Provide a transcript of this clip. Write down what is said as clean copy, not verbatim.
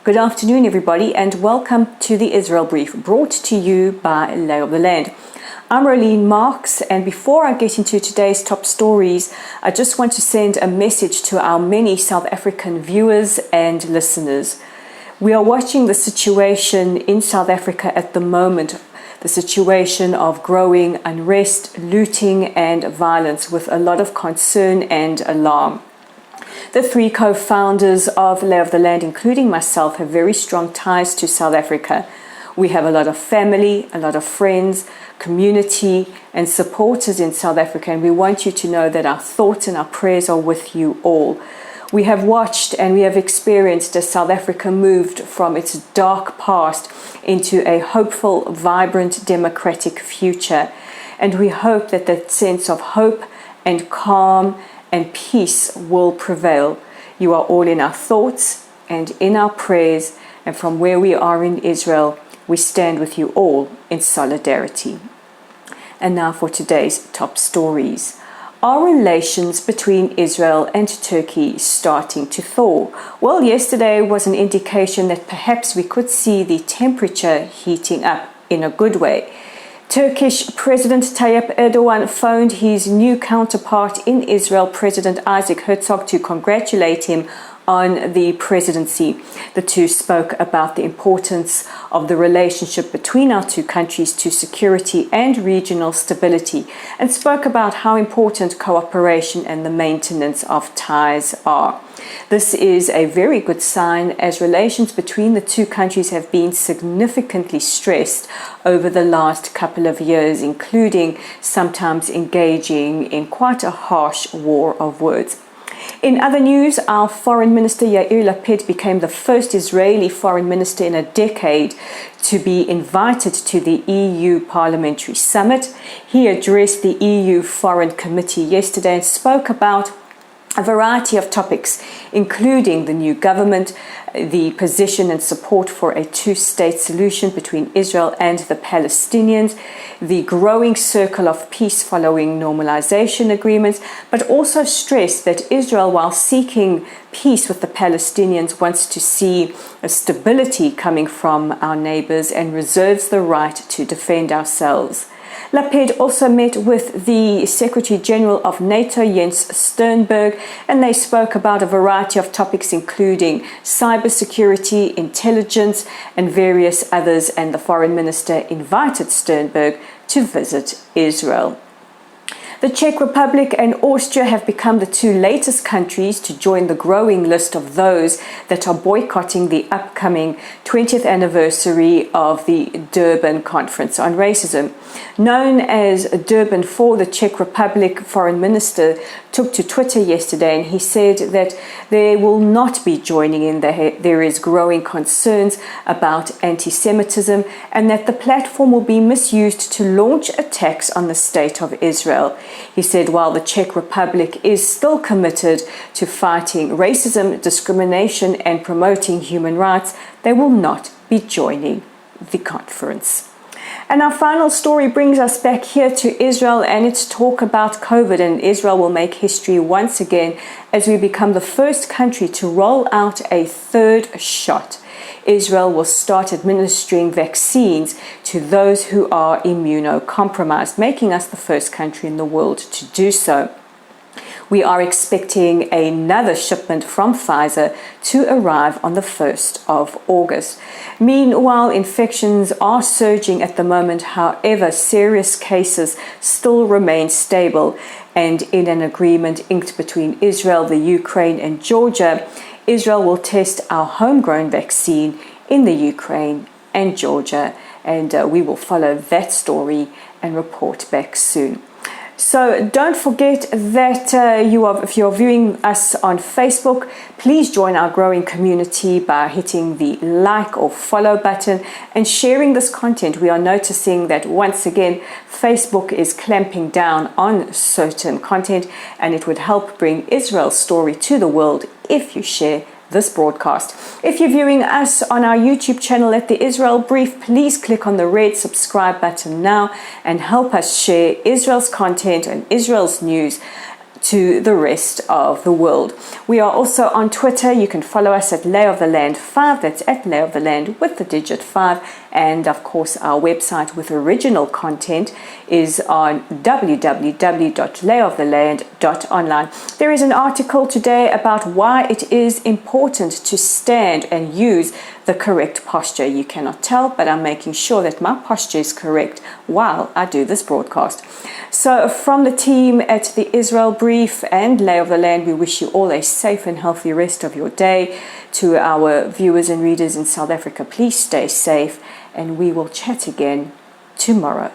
Good afternoon, everybody, and welcome to the Israel Brief, brought to you by Lay of the Land. I'm Rolene Marks, and before I get into today's top stories, I just want to send a message to our many South African viewers and listeners. We are watching the situation in South Africa at the moment, the situation of growing unrest, looting, and violence with a lot of concern and alarm. The three co-founders of Lay of the Land, including myself, have very strong ties to South Africa. We have a lot of family, a lot of friends, community, and supporters in South Africa, and we want you to know that our thoughts and our prayers are with you all. We have watched and we have experienced as South Africa moved from its dark past into a hopeful, vibrant, democratic future. And we hope that that sense of hope and calm and peace will prevail. You are all in our thoughts and in our prayers, and from where we are in Israel, we stand with you all in solidarity. And now for today's top stories. Are relations between Israel and Turkey starting to thaw? Well, yesterday was an indication that perhaps we could see the temperature heating up in a good way. Turkish President Tayyip Erdogan phoned his new counterpart in Israel, President Isaac Herzog, to congratulate him on the presidency. The two spoke about the importance of the relationship between our two countries to security and regional stability, and spoke about how important cooperation and the maintenance of ties are. This is a very good sign, as relations between the two countries have been significantly stressed over the last couple of years, including sometimes engaging in quite a harsh war of words. In other news, our Foreign Minister Yair Lapid became the first Israeli Foreign Minister in a decade to be invited to the EU Parliamentary Summit. He addressed the EU Foreign Committee yesterday and spoke about a variety of topics, including the new government, the position and support for a two-state solution between Israel and the Palestinians, the growing circle of peace following normalization agreements, but also stressed that Israel, while seeking peace with the Palestinians, wants to see a stability coming from our neighbors and reserves the right to defend ourselves. Lapid also met with the Secretary General of NATO, Jens Stoltenberg, and they spoke about a variety of topics, including cybersecurity, intelligence, and various others, and the Foreign Minister invited Stoltenberg to visit Israel. The Czech Republic and Austria have become the two latest countries to join the growing list of those that are boycotting the upcoming 20th anniversary of the Durban Conference on Racism. Known as Durban 4, the Czech Republic Foreign Minister took to Twitter yesterday, and he said that they will not be joining in. There is growing concerns about anti-Semitism, and that the platform will be misused to launch attacks on the state of Israel. He said while the Czech Republic is still committed to fighting racism, discrimination, and promoting human rights, they will not be joining the conference. And our final story brings us back here to Israel, and it's talk about COVID, and Israel will make history once again as we become the first country to roll out a third shot. Israel will start administering vaccines to those who are immunocompromised, making us the first country in the world to do so. We are expecting another shipment from Pfizer to arrive on the 1st of August. Meanwhile, infections are surging at the moment. However, serious cases still remain stable. And in an agreement inked between Israel, the Ukraine, and Georgia, Israel will test our homegrown vaccine in the Ukraine and Georgia. And we will follow that story and report back soon. So don't forget that if you're viewing us on Facebook, please join our growing community by hitting the like or follow button and sharing this content. We are noticing that once again, Facebook is clamping down on certain content, and it would help bring Israel's story to the world if you share this broadcast. If you're viewing us on our YouTube channel at the Israel Brief, please click on the red subscribe button now and help us share Israel's content and Israel's news to the rest of the world. We are also on Twitter. You can follow us at Lay of the Land 5. That's at Lay of the Land with the digit 5. And of course, our website with original content is on www.layoftheland.online. There is an article today about why it is important to stand and use the correct posture. You cannot tell, but I'm making sure that my posture is correct while I do this broadcast. So from the team at the Israel Brief and Lay of the Land, we wish you all a safe and healthy rest of your day. To our viewers and readers in South Africa, please stay safe, and we will chat again tomorrow.